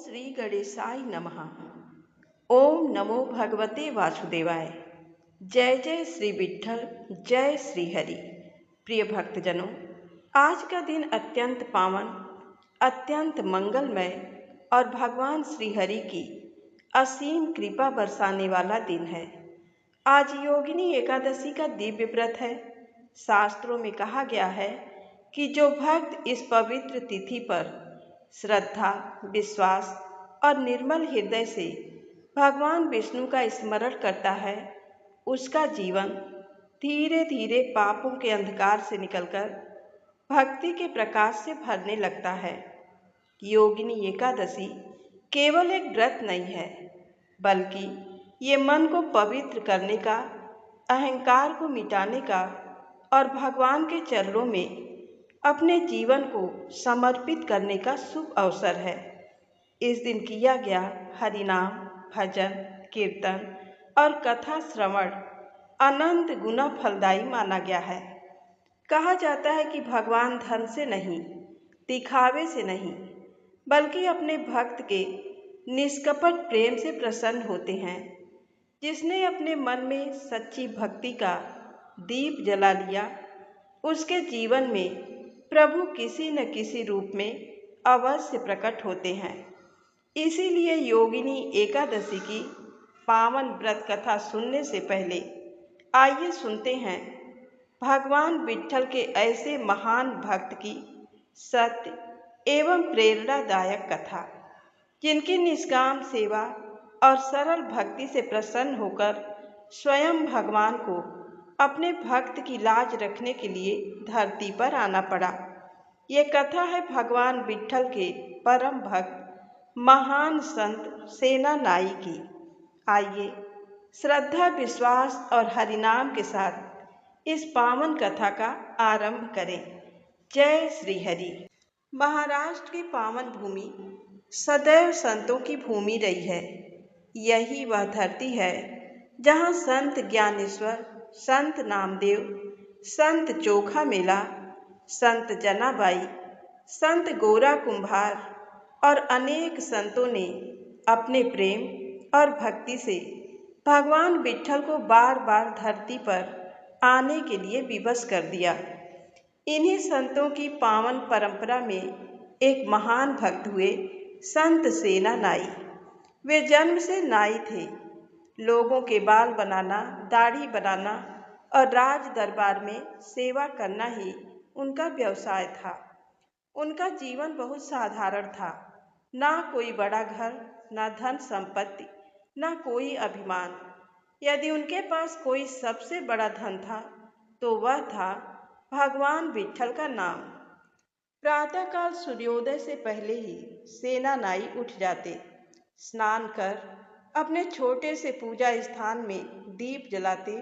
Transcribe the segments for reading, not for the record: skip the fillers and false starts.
श्री गणेशाय नमः। ओम नमो भगवते वासुदेवाय। जय जय श्री विठ्ठल, जय श्री हरि। प्रिय भक्तजनों, आज का दिन अत्यंत पावन, अत्यंत मंगलमय और भगवान श्री हरि की असीम कृपा बरसाने वाला दिन है। आज योगिनी एकादशी का दिव्य व्रत है। शास्त्रों में कहा गया है कि जो भक्त इस पवित्र तिथि पर श्रद्धा, विश्वास और निर्मल हृदय से भगवान विष्णु का स्मरण करता है, उसका जीवन धीरे धीरे पापों के अंधकार से निकलकर भक्ति के प्रकाश से भरने लगता है। योगिनी एकादशी केवल एक व्रत नहीं है, बल्कि ये मन को पवित्र करने का, अहंकार को मिटाने का और भगवान के चरणों में अपने जीवन को समर्पित करने का शुभ अवसर है। इस दिन किया गया हरिनाम, भजन, कीर्तन और कथा श्रवण अनंत गुना फलदायी माना गया है। कहा जाता है कि भगवान धन से नहीं, दिखावे से नहीं, बल्कि अपने भक्त के निष्कपट प्रेम से प्रसन्न होते हैं। जिसने अपने मन में सच्ची भक्ति का दीप जला लिया, उसके जीवन में प्रभु किसी न किसी रूप में अवश्य प्रकट होते हैं। इसीलिए योगिनी एकादशी की पावन व्रत कथा सुनने से पहले आइए सुनते हैं भगवान विठ्ठल के ऐसे महान भक्त की सत्य एवं प्रेरणादायक कथा, जिनकी निष्काम सेवा और सरल भक्ति से प्रसन्न होकर स्वयं भगवान को अपने भक्त की लाज रखने के लिए धरती पर आना पड़ा। ये कथा है भगवान विठ्ठल के परम भक्त महान संत सेनानाई की। आइए श्रद्धा, विश्वास और हरिनाम के साथ इस पावन कथा का आरंभ करें। जय श्री हरि। महाराष्ट्र की पावन भूमि सदैव संतों की भूमि रही है। यही वह धरती है जहाँ संत ज्ञानेश्वर, संत नामदेव, संत चोखा मेला, संत जनाबाई, संत गोरा कुंभार और अनेक संतों ने अपने प्रेम और भक्ति से भगवान विठ्ठल को बार बार धरती पर आने के लिए विवश कर दिया। इन्हीं संतों की पावन परंपरा में एक महान भक्त हुए संत सेनानाई। वे जन्म से नाई थे। लोगों के बाल बनाना, दाढ़ी बनाना और राज दरबार में सेवा करना ही उनका व्यवसाय था। उनका जीवन बहुत साधारण था। ना कोई बड़ा घर, ना धन संपत्ति, ना कोई अभिमान। यदि उनके पास कोई सबसे बड़ा धन था तो वह था भगवान विठ्ठल का नाम। प्रातःकाल सूर्योदय से पहले ही सेनानाई उठ जाते, स्नान कर अपने छोटे से पूजा स्थान में दीप जलाते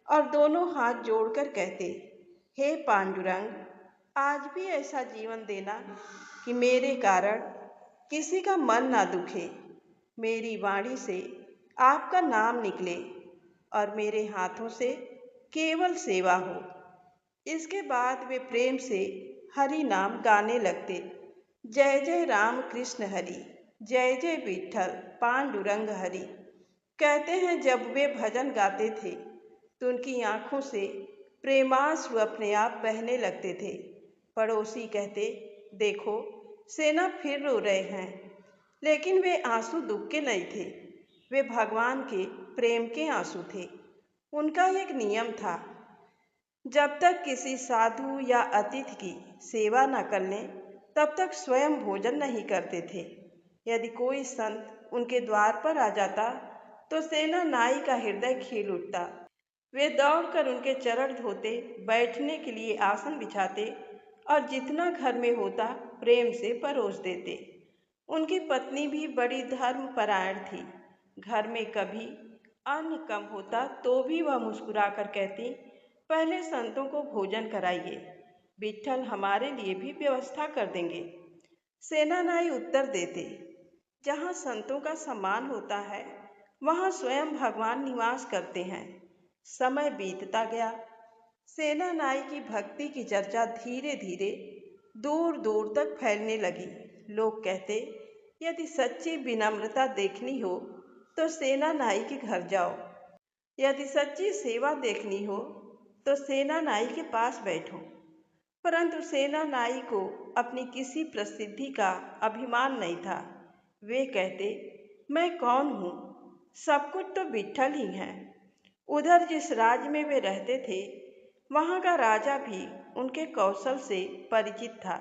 और दोनों हाथ जोड़कर कहते, हे पांडुरंग, आज भी ऐसा जीवन देना कि मेरे कारण किसी का मन ना दुखे। मेरी वाणी से आपका नाम निकले और मेरे हाथों से केवल सेवा हो। इसके बाद वे प्रेम से हरि नाम गाने लगते। जय जय राम कृष्ण हरि, जय जय विठ्ठल पांडुरंग हरि। कहते हैं जब वे भजन गाते थे तो उनकी आंखों से प्रेमाश्रु अपने आप बहने लगते थे। पड़ोसी कहते, देखो सेना फिर रो रहे हैं। लेकिन वे आंसू दुख के नहीं थे, वे भगवान के प्रेम के आंसू थे। उनका एक नियम था, जब तक किसी साधु या अतिथि की सेवा न कर लें तब तक स्वयं भोजन नहीं करते थे। यदि कोई संत उनके द्वार पर आ जाता तो सेनानाई का हृदय खिल उठता। वे दौड़कर उनके चरण धोते, बैठने के लिए आसन बिछाते और जितना घर में होता प्रेम से परोस देते। उनकी पत्नी भी बड़ी धर्मपरायण थी। घर में कभी अन्न कम होता तो भी वह मुस्कुराकर कहती, पहले संतों को भोजन कराइए, विठ्ठल हमारे लिए भी व्यवस्था कर देंगे। सेनानाई उत्तर देते, जहाँ संतों का सम्मान होता है वहाँ स्वयं भगवान निवास करते हैं। समय बीतता गया। सेनानाई की भक्ति की चर्चा धीरे धीरे दूर दूर तक फैलने लगी। लोग कहते, यदि सच्ची विनम्रता देखनी हो तो सेना नाई के घर जाओ। यदि सच्ची सेवा देखनी हो तो सेना नाई के पास बैठो। परंतु सेना नाई को अपनी किसी प्रसिद्धि का अभिमान नहीं था। वे कहते, मैं कौन हूँ, सब कुछ तो विट्ठल ही है। उधर जिस राज्य में वे रहते थे वहाँ का राजा भी उनके कौशल से परिचित था।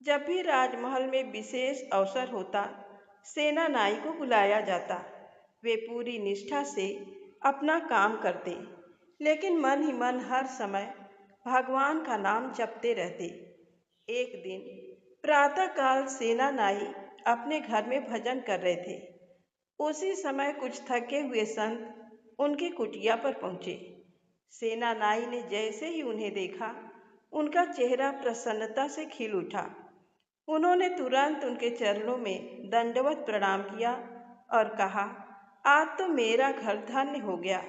जब भी राजमहल में विशेष अवसर होता सेना नाई को बुलाया जाता। वे पूरी निष्ठा से अपना काम करते, लेकिन मन ही मन हर समय भगवान का नाम जपते रहते। एक दिन प्रातःकाल सेना नाई अपने घर में भजन कर रहे थे। उसी समय कुछ थके हुए संत उनकी कुटिया पर पहुँचे। सेना नाई ने जैसे ही उन्हें देखा, उनका चेहरा प्रसन्नता से खिल उठा। उन्होंने तुरंत उनके चरणों में दंडवत प्रणाम किया और कहा, आज तो मेरा घर धन्य हो गया।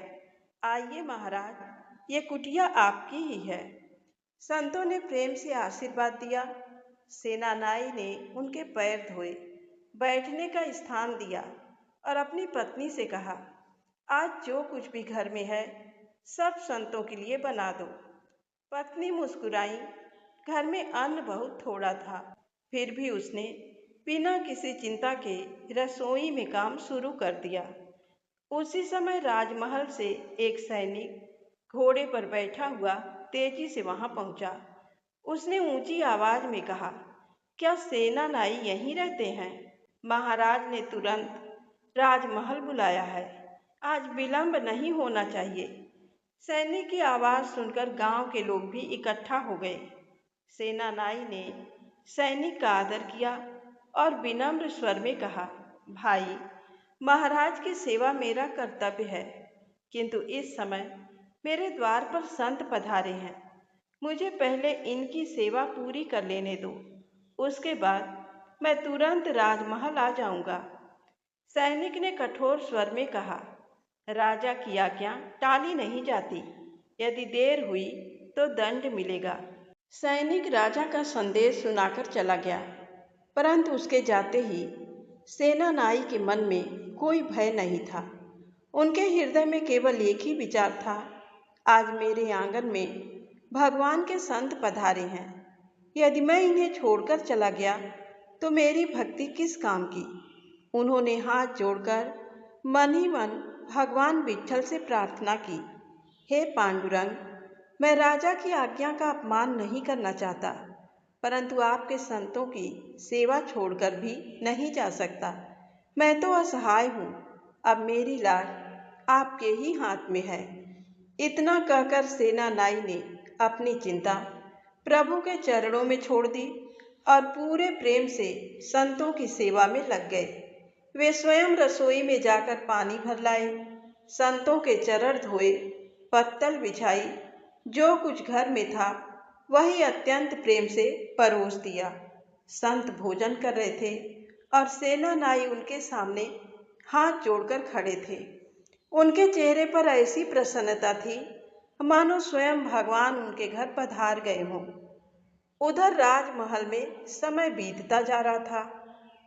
आइए महाराज, ये कुटिया आपकी ही है। संतों ने प्रेम से आशीर्वाद दिया। सेना नाई ने उनके पैर धोए, बैठने का स्थान दिया और अपनी पत्नी से कहा, आज जो कुछ भी घर में है सब संतों के लिए बना दो। पत्नी मुस्कुराई। घर में अन्न बहुत थोड़ा था, फिर भी उसने बिना किसी चिंता के रसोई में काम शुरू कर दिया। उसी समय राजमहल से एक सैनिक घोड़े पर बैठा हुआ तेजी से वहां पहुंचा। उसने ऊंची आवाज में कहा, क्या सेना नाई यहीं रहते हैं? महाराज ने तुरंत राजमहल बुलाया है, आज विलंब नहीं होना चाहिए। सैनिक की आवाज सुनकर गांव के लोग भी इकट्ठा हो गए। सेना नाई ने सैनिक का आदर किया और विनम्र स्वर में कहा, भाई, महाराज की सेवा मेरा कर्तव्य है, किंतु इस समय मेरे द्वार पर संत पधारे हैं। मुझे पहले इनकी सेवा पूरी कर लेने दो, उसके बाद मैं तुरंत राजमहल आ जाऊंगा। सैनिक ने कठोर स्वर में कहा, राजा की आज्ञा टाली नहीं जाती, यदि देर हुई तो दंड मिलेगा। सैनिक राजा का संदेश सुनाकर चला गया, परंतु उसके जाते ही सेना नाई के मन में कोई भय नहीं था। उनके हृदय में केवल एक ही विचार था, आज मेरे आंगन में भगवान के संत पधारे हैं। यदि मैं इन्हें छोड़कर चला गया तो मेरी भक्ति किस काम की। उन्होंने हाथ जोड़कर मन ही मन भगवान विट्ठल से प्रार्थना की, हे पांडुरंग, मैं राजा की आज्ञा का अपमान नहीं करना चाहता, परंतु आपके संतों की सेवा छोड़कर भी नहीं जा सकता। मैं तो असहाय हूँ, अब मेरी लाज आपके ही हाथ में है। इतना कहकर सेना नाई ने अपनी चिंता प्रभु के चरणों में छोड़ दी और पूरे प्रेम से संतों की सेवा में लग गए। वे स्वयं रसोई में जाकर पानी भर लाए, संतों के चरण धोए, पत्तल बिछाई, जो कुछ घर में था वही अत्यंत प्रेम से परोस दिया। संत भोजन कर रहे थे और सेना नाई उनके सामने हाथ जोड़कर खड़े थे। उनके चेहरे पर ऐसी प्रसन्नता थी मानो स्वयं भगवान उनके घर पधार गए हों। उधर राजमहल में समय बीतता जा रहा था।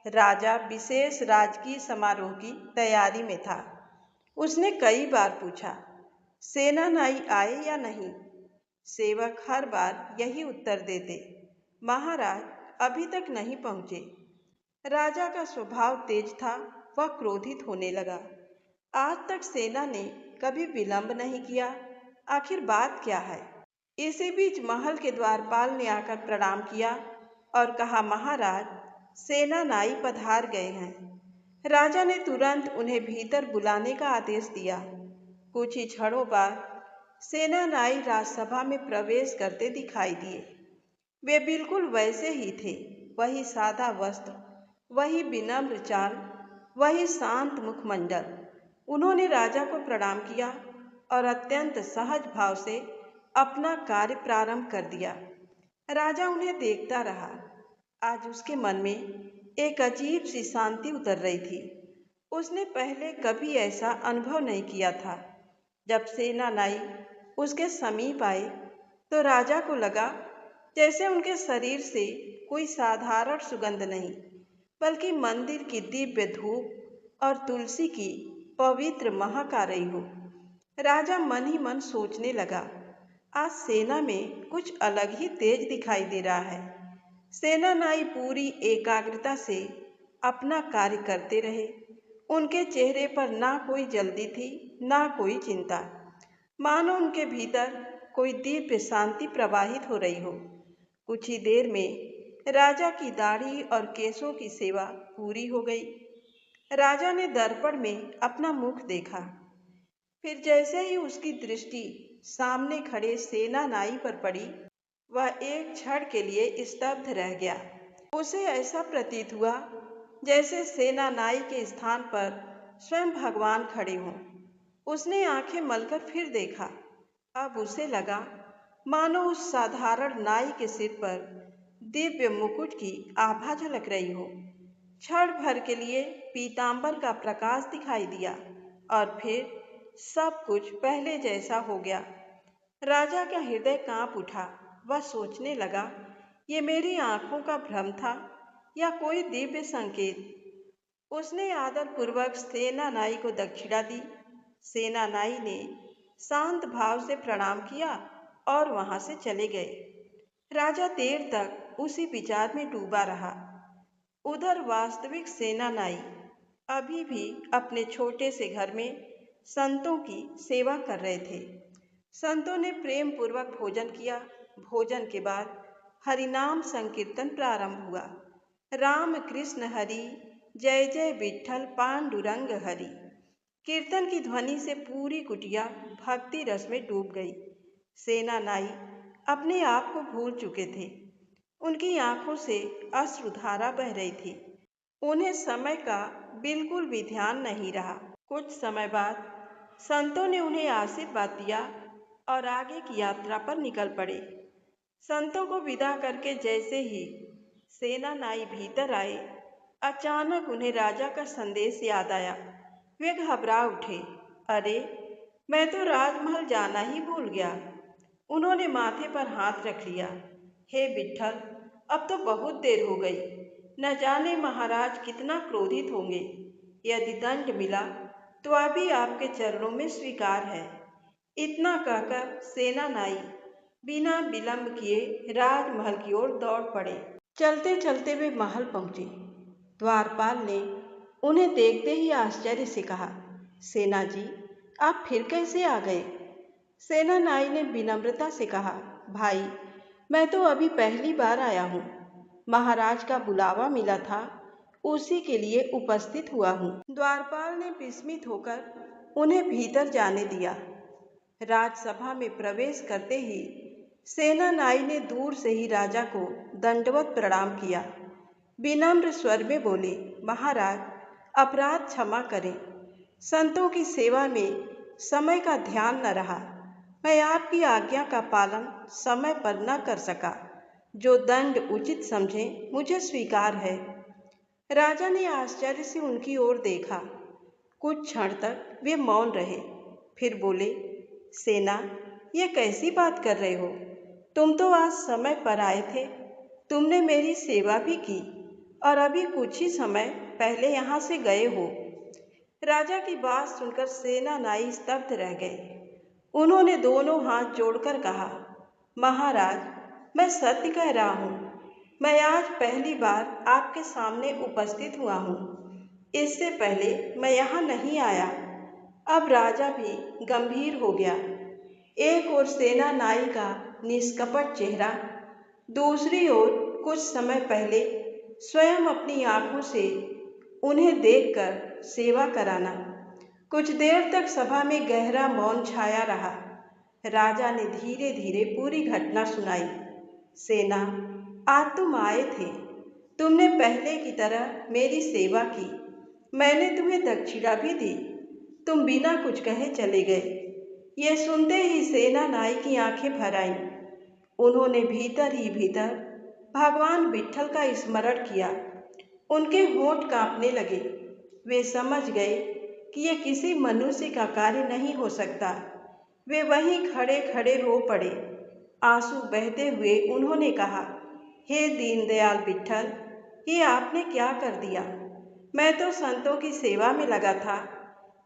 राजा विशेष राजकीय समारोह की तैयारी में था। उसने कई बार पूछा, सेना नाई आए या नहीं? सेवक हर बार यही उत्तर देते, महाराज अभी तक नहीं पहुँचे। राजा का स्वभाव तेज था, वह क्रोधित होने लगा। आज तक सेना ने कभी विलंब नहीं किया, आखिर बात क्या है? इसी बीच महल के द्वारपाल ने आकर प्रणाम किया और कहा, महाराज, सेना नाई पधार गए हैं। राजा ने तुरंत उन्हें भीतर बुलाने का आदेश दिया। कुछ ही क्षणों बाद सेना नाई राजसभा में प्रवेश करते दिखाई दिए। वे बिल्कुल वैसे ही थे, वही सादा वस्त्र, वही विनम्र चाल, वही शांत मुखमंडल। उन्होंने राजा को प्रणाम किया और अत्यंत सहज भाव से अपना कार्य प्रारंभ कर दिया। राजा उन्हें देखता रहा। आज उसके मन में एक अजीब सी शांति उतर रही थी। उसने पहले कभी ऐसा अनुभव नहीं किया था। जब सेना नाई उसके समीप आए तो राजा को लगा जैसे उनके शरीर से कोई साधारण सुगंध नहीं, बल्कि मंदिर की दिव्य धूप और तुलसी की पवित्र महक आ रही हो। राजा मन ही मन सोचने लगा, आज सेना में कुछ अलग ही तेज दिखाई दे रहा है। सेनानाई पूरी एकाग्रता से अपना कार्य करते रहे। उनके चेहरे पर ना कोई जल्दी थी, ना कोई चिंता, मानो उनके भीतर कोई दिव्य शांति प्रवाहित हो रही हो। कुछ ही देर में राजा की दाढ़ी और केशों की सेवा पूरी हो गई। राजा ने दर्पण में अपना मुख देखा। फिर जैसे ही उसकी दृष्टि सामने खड़े सेनानाई पर पड़ी, वह एक क्षण के लिए स्तब्ध रह गया। उसे ऐसा प्रतीत हुआ जैसे सेनानाई के स्थान पर स्वयं भगवान खड़े हों। उसने आंखें मलकर फिर देखा। अब उसे लगा मानो उस साधारण नाई के सिर पर दिव्य मुकुट की आभा झलक रही हो। क्षण भर के लिए पीतांबर का प्रकाश दिखाई दिया और फिर सब कुछ पहले जैसा हो गया। राजा का हृदय कांप उठा। वह सोचने लगा, ये मेरी आंखों का भ्रम था या कोई दिव्य संकेत। उसने आदरपूर्वक सेनानाई को दक्षिणा दी। सेनानाई ने शांत भाव से प्रणाम किया और वहां से चले गए। राजा देर तक उसी विचार में डूबा रहा। उधर वास्तविक सेनानाई अभी भी अपने छोटे से घर में संतों की सेवा कर रहे थे। संतों ने प्रेम पूर्वक भोजन किया। भोजन के बाद हरिनाम संकीर्तन प्रारंभ हुआ। राम कृष्ण हरि, जय जय विठ्ठल पांडुरंग हरि। कीर्तन की ध्वनि से पूरी कुटिया भक्ति रस में डूब गई। सेनानाई अपने आप को भूल चुके थे। उनकी आंखों से अश्रुधारा बह रही थी। उन्हें समय का बिल्कुल भी ध्यान नहीं रहा। कुछ समय बाद संतों ने उन्हें आशीर्वाद दिया और आगे की यात्रा पर निकल पड़े। संतों को विदा करके जैसे ही सेनानाई भीतर आए, अचानक उन्हें राजा का संदेश याद आया। वे घबरा उठे। अरे, मैं तो राजमहल जाना ही भूल गया। उन्होंने माथे पर हाथ रख लिया। हे विठ्ठल, अब तो बहुत देर हो गई। न जाने महाराज कितना क्रोधित होंगे। यदि दंड मिला तो अभी आपके चरणों में स्वीकार है। इतना कहकर सेनानाई बिना विलंब किए राजमहल की ओर दौड़ पड़े। चलते चलते वे महल पहुंचे। द्वारपाल ने उन्हें देखते ही आश्चर्य से कहा, सेना जी, आप फिर कैसे आ गए? सेनानाई ने विनम्रता से कहा, भाई, मैं तो अभी पहली बार आया हूँ। महाराज का बुलावा मिला था, उसी के लिए उपस्थित हुआ हूँ। द्वारपाल ने विस्मित होकर उन्हें भीतर जाने दिया। राजसभा में प्रवेश करते ही सेनानाई ने दूर से ही राजा को दंडवत प्रणाम किया। विनम्र स्वर में बोले, महाराज, अपराध क्षमा करें। संतों की सेवा में समय का ध्यान न रहा। मैं आपकी आज्ञा का पालन समय पर न कर सका। जो दंड उचित समझें मुझे स्वीकार है। राजा ने आश्चर्य से उनकी ओर देखा। कुछ क्षण तक वे मौन रहे। फिर बोले, सेना, ये कैसी बात कर रहे हो? तुम तो आज समय पर आए थे। तुमने मेरी सेवा भी की और अभी कुछ ही समय पहले यहाँ से गए हो। राजा की बात सुनकर सेनानाई स्तब्ध रह गए। उन्होंने दोनों हाथ जोड़कर कहा, महाराज, मैं सत्य कह रहा हूँ। मैं आज पहली बार आपके सामने उपस्थित हुआ हूँ। इससे पहले मैं यहाँ नहीं आया। अब राजा भी गंभीर हो गया। एक ओर सेनानाई का निष्कपट चेहरा, दूसरी ओर कुछ समय पहले स्वयं अपनी आंखों से उन्हें देखकर सेवा कराना। कुछ देर तक सभा में गहरा मौन छाया रहा। राजा ने धीरे धीरे पूरी घटना सुनाई। सेना, आज तुम आए थे। तुमने पहले की तरह मेरी सेवा की। मैंने तुम्हें दक्षिणा भी दी। तुम बिना कुछ कहे चले गए। ये सुनते ही सेनानाई की आंखें भर आईं। उन्होंने भीतर ही भीतर भगवान विठ्ठल का स्मरण किया। उनके होंठ कांपने लगे। वे समझ गए कि ये किसी मनुष्य का कार्य नहीं हो सकता। वे वहीं खड़े खड़े रो पड़े। आंसू बहते हुए उन्होंने कहा, हे दीनदयाल विठ्ठल, ये आपने क्या कर दिया? मैं तो संतों की सेवा में लगा था।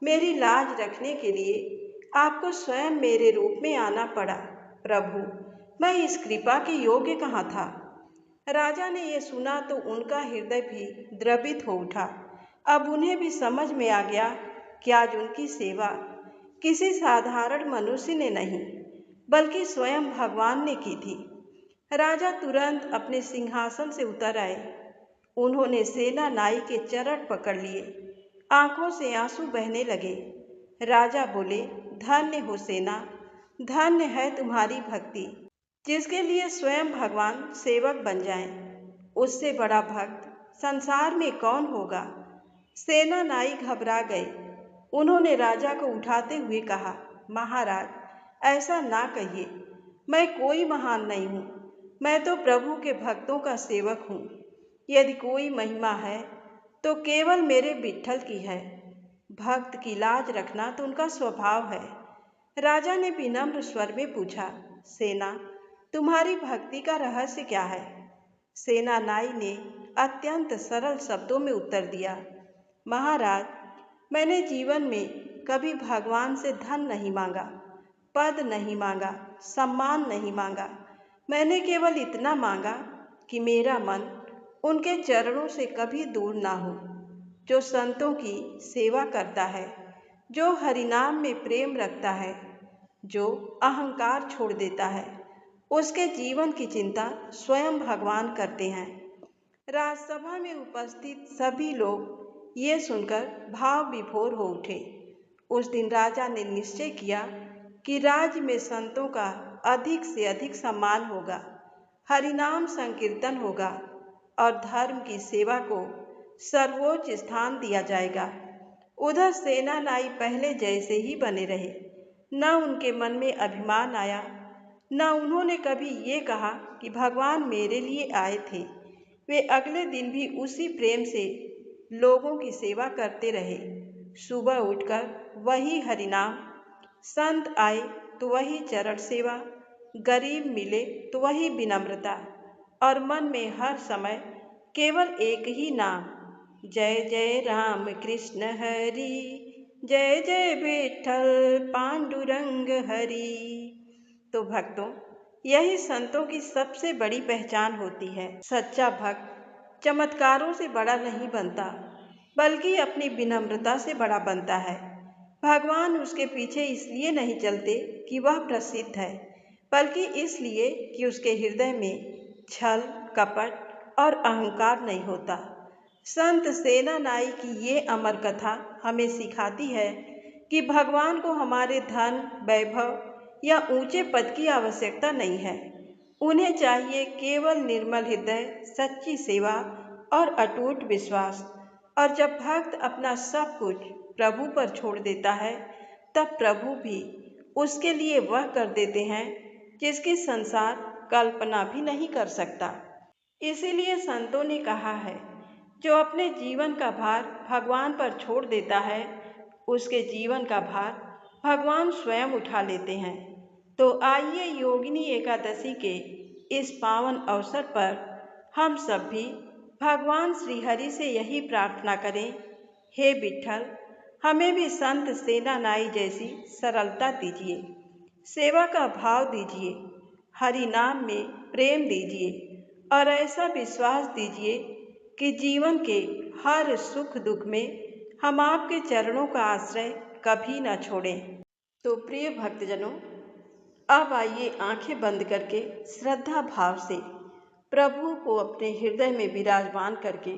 मेरी लाज रखने के लिए आपको स्वयं मेरे रूप में आना पड़ा। प्रभु, मैं इस कृपा के योग्य कहाँ था? राजा ने ये सुना तो उनका हृदय भी द्रवित हो उठा। अब उन्हें भी समझ में आ गया कि आज उनकी सेवा किसी साधारण मनुष्य ने नहीं, बल्कि स्वयं भगवान ने की थी। राजा तुरंत अपने सिंहासन से उतर आए। उन्होंने सेना नाई के चरण पकड़ लिए। आंखों से आंसू बहने लगे। राजा बोले, धन्य हो सेना, धन्य है तुम्हारी भक्ति, जिसके लिए स्वयं भगवान सेवक बन जाएं। उससे बड़ा भक्त संसार में कौन होगा? सेना नाई घबरा गए। उन्होंने राजा को उठाते हुए कहा, महाराज, ऐसा ना कहिए। मैं कोई महान नहीं हूँ। मैं तो प्रभु के भक्तों का सेवक हूँ। यदि कोई महिमा है तो केवल मेरे विट्ठल की है। भक्त की लाज रखना तो उनका स्वभाव है। राजा ने विनम्र स्वर में पूछा, सेना, तुम्हारी भक्ति का रहस्य क्या है? सेना नाई ने अत्यंत सरल शब्दों में उत्तर दिया, महाराज, मैंने जीवन में कभी भगवान से धन नहीं मांगा, पद नहीं मांगा, सम्मान नहीं मांगा। मैंने केवल इतना मांगा कि मेरा मन उनके चरणों से कभी दूर ना हो। जो संतों की सेवा करता है, जो हरिनाम में प्रेम रखता है, जो अहंकार छोड़ देता है, उसके जीवन की चिंता स्वयं भगवान करते हैं। राजसभा में उपस्थित सभी लोग ये सुनकर भाव विभोर हो उठे। उस दिन राजा ने निश्चय किया कि राज्य में संतों का अधिक से अधिक सम्मान होगा, हरिनाम संकीर्तन होगा और धर्म की सेवा को सर्वोच्च स्थान दिया जाएगा। उधर सेना नाई पहले जैसे ही बने रहे। न उनके मन में अभिमान आया, न उन्होंने कभी ये कहा कि भगवान मेरे लिए आए थे। वे अगले दिन भी उसी प्रेम से लोगों की सेवा करते रहे। सुबह उठकर वही हरिनाम, संत आए तो वही चरण सेवा, गरीब मिले तो वही विनम्रता, और मन में हर समय केवल एक ही नाम, जय जय राम कृष्ण हरि, जय जय विठ्ठल पांडुरंग हरि। तो भक्तों, यही संतों की सबसे बड़ी पहचान होती है। सच्चा भक्त चमत्कारों से बड़ा नहीं बनता, बल्कि अपनी विनम्रता से बड़ा बनता है। भगवान उसके पीछे इसलिए नहीं चलते कि वह प्रसिद्ध है, बल्कि इसलिए कि उसके हृदय में छल, कपट और अहंकार नहीं होता। संत सेना नाई की ये अमर कथा हमें सिखाती है कि भगवान को हमारे धन, वैभव या ऊंचे पद की आवश्यकता नहीं है। उन्हें चाहिए केवल निर्मल हृदय, सच्ची सेवा और अटूट विश्वास। और जब भक्त अपना सब कुछ प्रभु पर छोड़ देता है, तब प्रभु भी उसके लिए वह कर देते हैं जिसकी संसार कल्पना भी नहीं कर सकता। इसीलिए संतों ने कहा है, जो अपने जीवन का भार भगवान पर छोड़ देता है, उसके जीवन का भार भगवान स्वयं उठा लेते हैं। तो आइए योगिनी एकादशी के इस पावन अवसर पर हम सब भी भगवान श्री हरि से यही प्रार्थना करें, हे विठ्ठल, हमें भी संत सेना नाई जैसी सरलता दीजिए, सेवा का भाव दीजिए, हरि नाम में प्रेम दीजिए और ऐसा विश्वास दीजिए कि जीवन के हर सुख दुख में हम आपके चरणों का आश्रय कभी न छोड़ें। तो प्रिय भक्तजनों, अब आइए आंखें बंद करके श्रद्धा भाव से प्रभु को अपने हृदय में विराजमान करके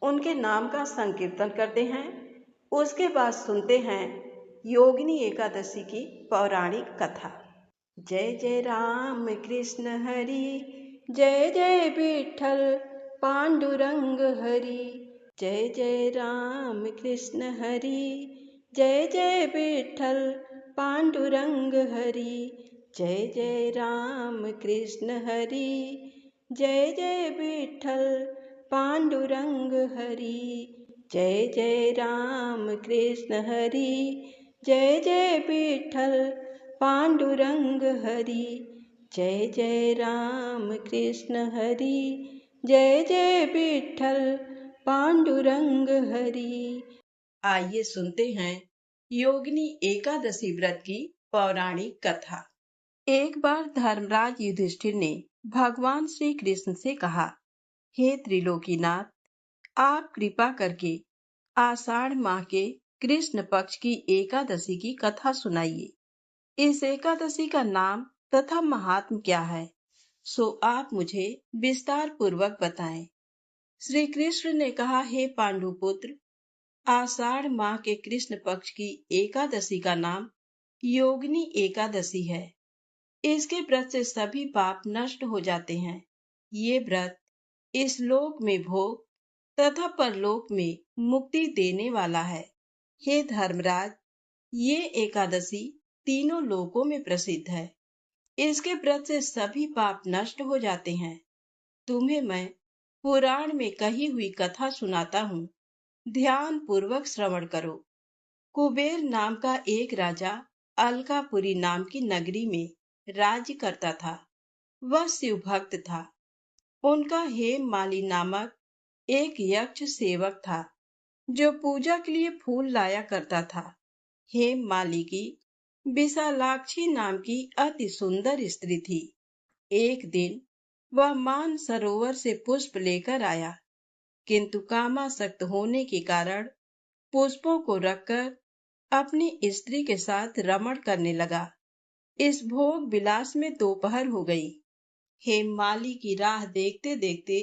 उनके नाम का संकीर्तन करते हैं। उसके बाद सुनते हैं योगिनी एकादशी की पौराणिक कथा। जय जय राम कृष्ण हरि, जय जय विठ्ठल पांडुरंग हरि, जय जय राम कृष्ण हरि, जय जय विठ्ठल पांडुरंग हरि, जय जय राम कृष्ण हरि, जय जय विठ्ठल पांडुरंग हरि, जय जय राम कृष्ण हरि, जय जय विठ्ठल पांडुरंग हरि, जय जय राम कृष्ण हरि, जय जय विठ्ठल पांडुरंग हरि। आइए सुनते हैं योगिनी एकादशी व्रत की पौराणिक कथा। एक बार धर्मराज युधिष्ठिर ने भगवान श्री कृष्ण से कहा, हे त्रिलोकीनाथ, आप कृपा करके आषाढ़ माह के कृष्ण पक्ष की एकादशी की कथा सुनाइए। इस एकादशी का नाम तथा महात्म क्या है, सो आप मुझे विस्तार पूर्वक बताएं। श्री कृष्ण ने कहा, हे पांडुपुत्र, आषाढ़ माह के कृष्ण पक्ष की एकादशी का नाम योगिनी एकादशी है। इसके व्रत से सभी पाप नष्ट हो जाते हैं। ये व्रत इस लोक में भोग तथा परलोक में मुक्ति देने वाला है। हे धर्मराज, ये एकादशी तीनों लोकों में प्रसिद्ध है। इसके व्रत से सभी पाप नष्ट हो जाते हैं। तुम्हें मैं पुराण में कही हुई कथा सुनाता हूँ, ध्यान पूर्वक श्रवण करो। कुबेर नाम का एक राजा अलकापुरी नाम की नगरी में राज्य करता था। वह शिव भक्त था। उनका हेम माली नामक एक यक्ष सेवक था, जो पूजा के लिए फूल लाया करता था। हेम माली की विशालाक्षी नाम की अति सुंदर स्त्री थी। एक दिन वह मान सरोवर से पुष्प लेकर आया, किंतु कामासक्त होने के कारण पुष्पों को रखकर अपनी स्त्री के साथ रमण करने लगा। इस भोग विलास में दोपहर हो गई। हेममाली की राह देखते देखते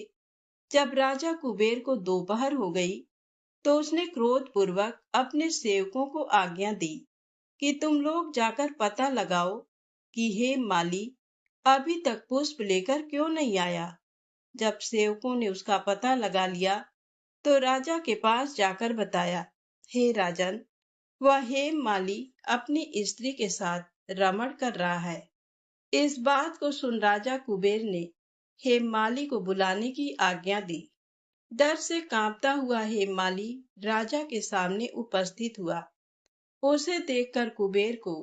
जब राजा कुबेर को दोपहर हो गई, तो उसने क्रोध पूर्वक अपने सेवकों को आज्ञा दी कि तुम लोग जाकर पता लगाओ कि हेममाली अभी तक पुष्प लेकर क्यों नहीं आया। जब सेवकों ने उसका पता लगा लिया, तो राजा के पास जाकर बताया, हे राजन, वह हेममाली अपनी स्त्री के साथ रमण कर रहा है। इस बात को सुन राजा कुबेर ने हेममाली को बुलाने की आज्ञा दी। डर से कांपता हुआ हेममाली राजा के सामने उपस्थित हुआ। उसे देखकर कुबेर को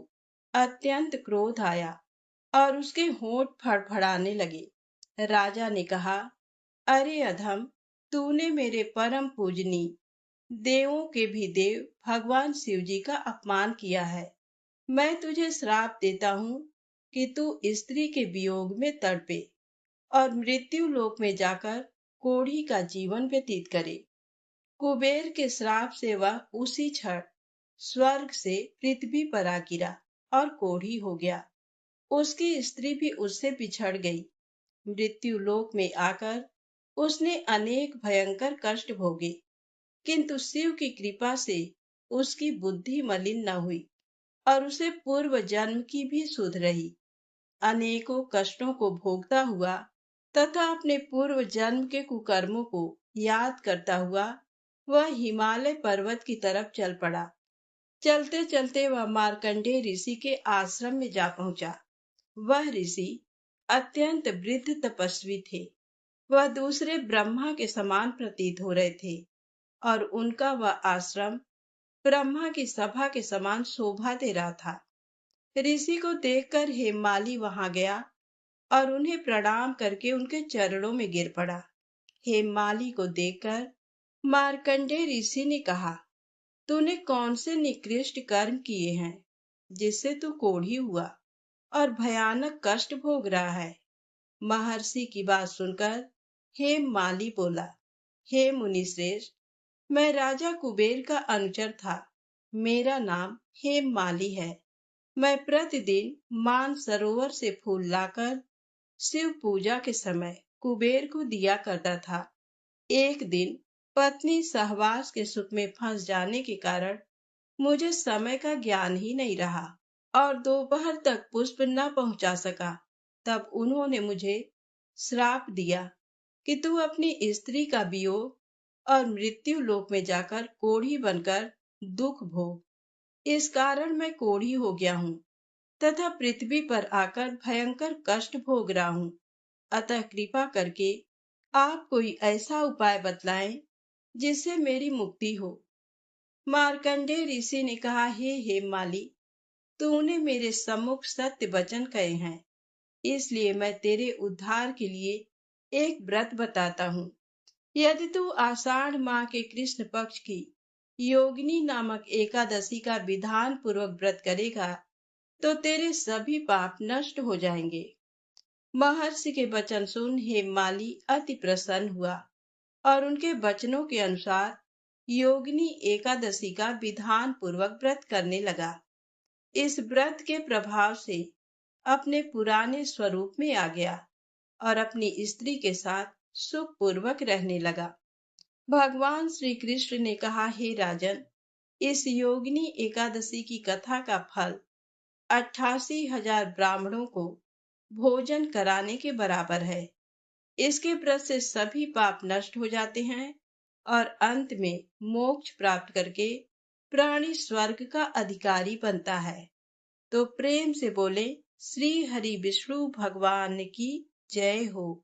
अत्यंत क्रोध आया और उसके होंठ फड़फड़ाने लगे। राजा ने कहा, अरे अधम, तूने मेरे परम पूजनी, देवों के भी देव भगवान शिव जी का अपमान किया है। मैं तुझे श्राप देता हूँ कि तू स्त्री के वियोग में तड़पे और मृत्यु लोक में जाकर कोढ़ी का जीवन व्यतीत करे। कुबेर के श्राप से वह उसी क्षण स्वर्ग से पृथ्वी पर आ गिरा और कोढ़ी हो गया। उसकी स्त्री भी उससे बिछड़ गई। मृत्यु लोक में आकर उसने अनेक भयंकर कष्ट भोगे, किंतु शिव की कृपा से उसकी बुद्धि मलिन न हुई और उसे पूर्व जन्म की भी सुध रही। अनेकों कष्टों को भोगता हुआ तथा अपने पूर्व जन्म के कुकर्मों को याद करता हुआ वह हिमालय पर्वत की तरफ चल पड़ा। चलते चलते वह मार्कंडेय ऋषि के आश्रम में जा पहुंचा। वह ऋषि अत्यंत वृद्ध तपस्वी थे। वह दूसरे ब्रह्मा के समान प्रतीत हो रहे थे और उनका वह आश्रम ब्रह्मा की सभा के समान शोभा दे रहा था। ऋषि को देखकर हेममाली वहां गया और उन्हें प्रणाम करके उनके चरणों में गिर पड़ा। हेममाली को देखकर मार्कंडेय ऋषि ने कहा, तूने कौन से निकृष्ट कर्म किए हैं जिससे तू कोढ़ी हुआ और भयानक कष्ट भोग रहा है। महर्षि की बात सुनकर हेममाली बोला, हे मुनिश्रेष्ठ, मैं राजा कुबेर का अनुचर था। मेरा नाम हेममाली है। मैं प्रतिदिन मान सरोवर से फूल लाकर शिव पूजा के समय कुबेर को दिया करता था। एक दिन पत्नी सहवास के सुख में फंस जाने के कारण मुझे समय का ज्ञान ही नहीं रहा और दोपहर तक पुष्प न पहुंचा सका। तब उन्होंने मुझे श्राप दिया कि तू अपनी स्त्री का वियोग और मृत्यु लोक में जाकर कोढ़ी बनकर दुख भोग। इस कारण मैं कोढ़ी हो गया हूँ तथा पृथ्वी पर आकर भयंकर कष्ट भोग रहा हूँ। अतः कृपा करके आप कोई ऐसा उपाय बतलाएं जिससे मेरी मुक्ति हो। मार्कंडेय ऋषि ने कहा, हे हेममाली, तूने मेरे सम्मुख सत्य वचन कहे हैं, इसलिए मैं तेरे उद्धार के लिए एक व्रत बताता हूँ। यदि तू आषाढ़ माह के कृष्ण पक्ष की योगिनी नामक एकादशी का विधान पूर्वक व्रत करेगा तो तेरे सभी पाप नष्ट हो जाएंगे। महर्षि के वचन सुन हेममाली अति प्रसन्न हुआ और उनके वचनों के अनुसार योगिनी एकादशी का विधान पूर्वक व्रत करने लगा। इस व्रत के प्रभाव से अपने पुराने स्वरूप में आ गया और अपनी स्त्री के साथ सुखपूर्वक रहने लगा। भगवान श्री कृष्ण ने कहा, हे राजन, इस योगिनी एकादशी की कथा का फल 88,000 ब्राह्मणों को भोजन कराने के बराबर है। इसके व्रत से सभी पाप नष्ट हो जाते हैं और अंत में मोक्ष प्राप्त करके प्राणी स्वर्ग का अधिकारी बनता है। तो प्रेम से बोले, श्री हरि विष्णु भगवान की जय हो।